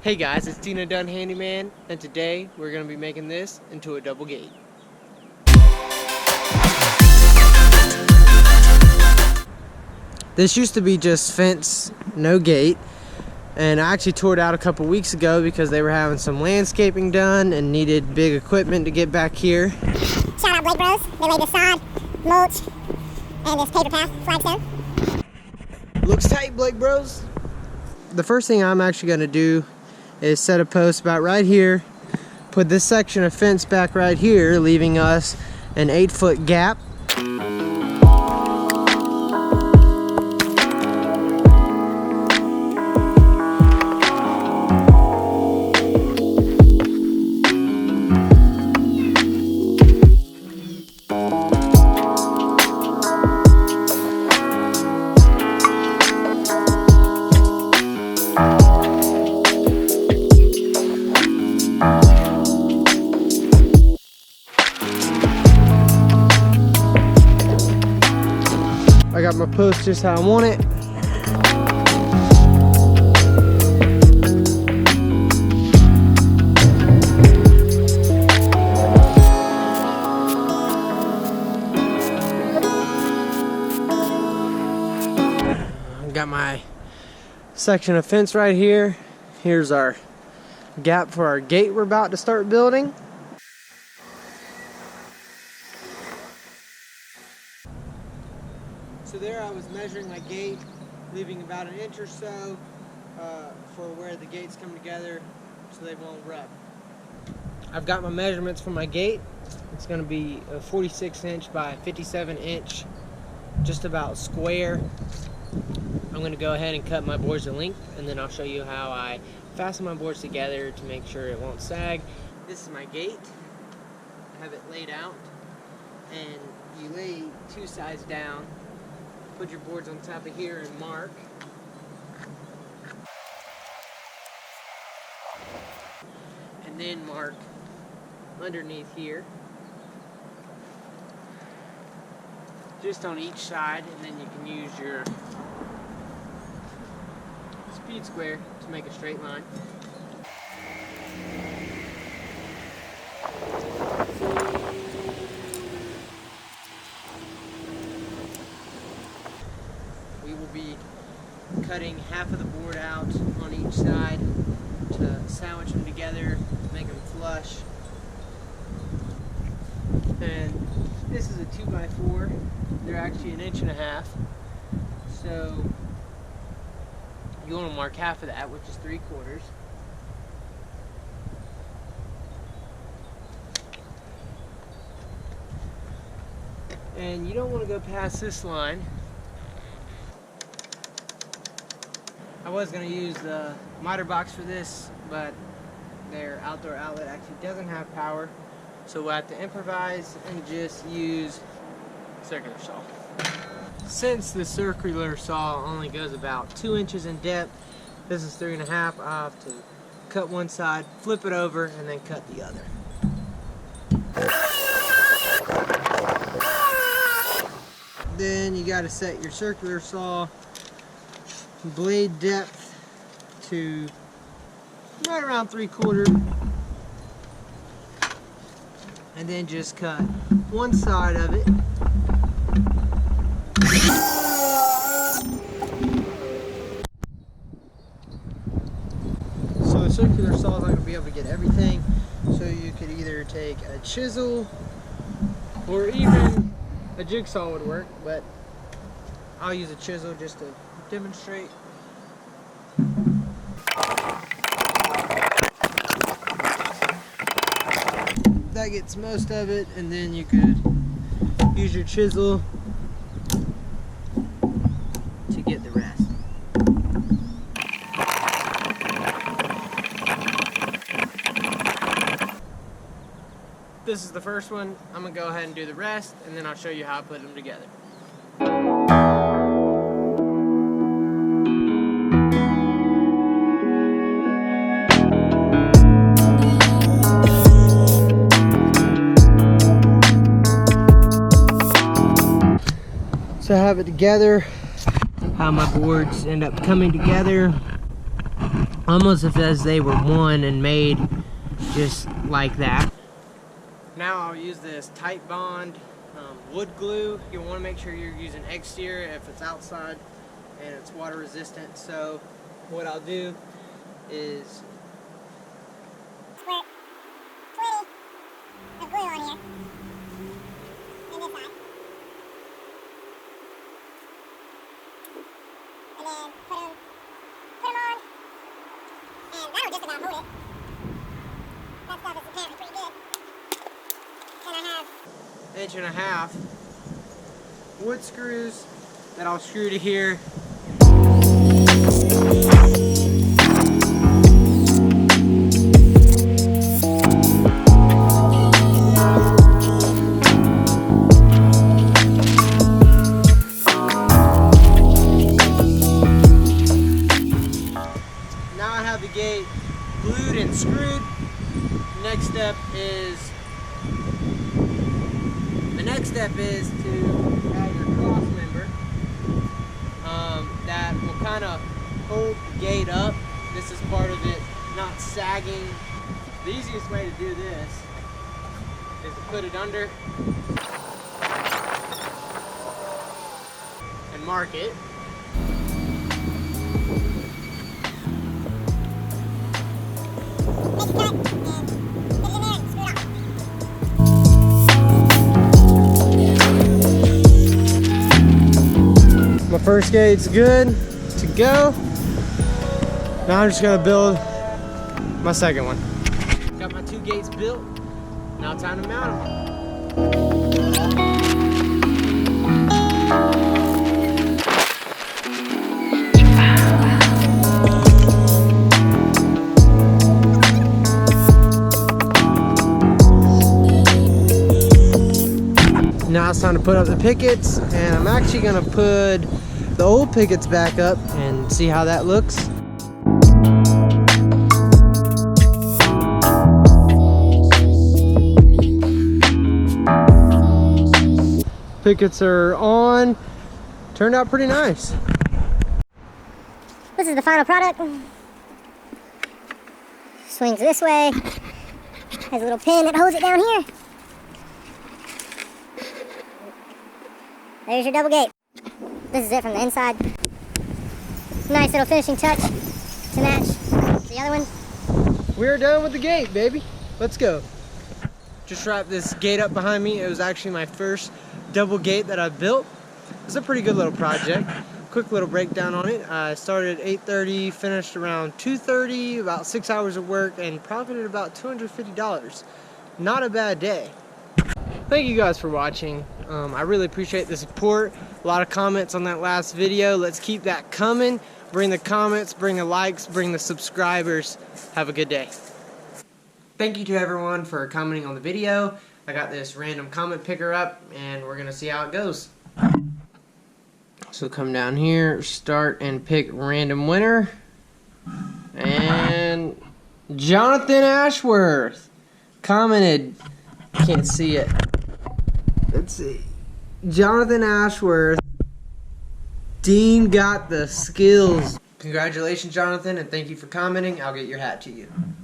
Hey guys, it's Dean&Done Handyman, and today we're going to be making this into a double gate. This used to be just fence, no gate, and I actually tore it out a couple weeks ago because they were having some landscaping done and needed big equipment to get back here. Shout out Blake Bros. They laid the sod, mulch, and this paper path, flagstone. Looks tight, Blake Bros. The first thing I'm actually going to do is set a post about right here, put this section of fence back right here, leaving us an 8-foot gap. I got my post just how I want it. Got my section of fence right here. Here's our gap for our gate we're about to start building. So there I was measuring my gate, leaving about an inch or so for where the gates come together so they won't rub. I've got my measurements for my gate. It's going to be a 46 inch by 57 inch, just about square. I'm going to go ahead and cut my boards to length, and then I'll show you how I fasten my boards together to make sure it won't sag. This is my gate. I have it laid out, and you lay two sides down. Put your boards on top of here and mark. And then mark underneath here. Just on each side, and then you can use your speed square to make a straight line. We will be cutting half of the board out on each side to sandwich them together, make them flush. And this is a 2x4. They're actually 1.5 inches. So you want to mark half of that, which is 3/4. And you don't want to go past this line. I was going to use the miter box for this, but their outdoor outlet actually doesn't have power, so we'll have to improvise and just use circular saw. Since the circular saw only goes about 2 inches in depth, this is 3.5, I'll have to cut one side, flip it over, and then cut the other. Then you got to set your circular saw blade depth to right around 3/4, and then just cut one side of it. So the circular saw is not going to be able to get everything, so you could either take a chisel or even a jigsaw would work, but I'll use a chisel just to demonstrate. That gets most of it, and then you could use your chisel to get the rest. This is the first one. I'm gonna go ahead and do the rest, and then I'll show you how I put them together. So I have it together, how my boards end up coming together almost as they were one and made just like that. Now I'll use this tight bond wood glue. You'll want to make sure you're using exterior if it's outside and it's water resistant. So what I'll do is squirt 20 of glue on here. And this side. And then put them on. And that'll just about hold it. That stuff is apparently pretty good. And I have 1.5 inch wood screws that I'll screw to here. Now I have the gate glued and screwed. Next step is to add your cross member that will kind of hold the gate up. This is part of it not sagging. The easiest way to do this is to put it under and mark it. make a cut and put it in there and screw it up. My first gate's good to go. Now I'm just gonna build my second one. Got my 2 gates built. Now time to mount them. Now it's time to put up the pickets, and I'm actually gonna put the old pickets back up and see how that looks. Pickets are on. Turned out pretty nice. This is the final product. Swings this way. Has a little pin that holds it down here. There's your double gate. This is it from the inside. Nice little finishing touch to match the other one. We're done with the gate, baby. Let's go. Just wrapped this gate up behind me. It was actually my first double gate that I built. It's a pretty good little project. Quick little breakdown on it. I started at 8:30, finished around 2:30, about 6 hours of work, and profited about $250. Not a bad day. Thank you guys for watching. I really appreciate the support. A lot of comments on that last video. Let's keep that coming. Bring the comments, bring the likes, bring the subscribers. Have a good day. Thank you to everyone for commenting on the video. I got this random comment picker up, and we're gonna see how it goes. So come down here, start and pick random winner. And Jonathan Ashworth commented. Can't see it. Let's see. Jonathan Ashworth. Dean got the skills. Congratulations, Jonathan, and thank you for commenting. I'll get your hat to you.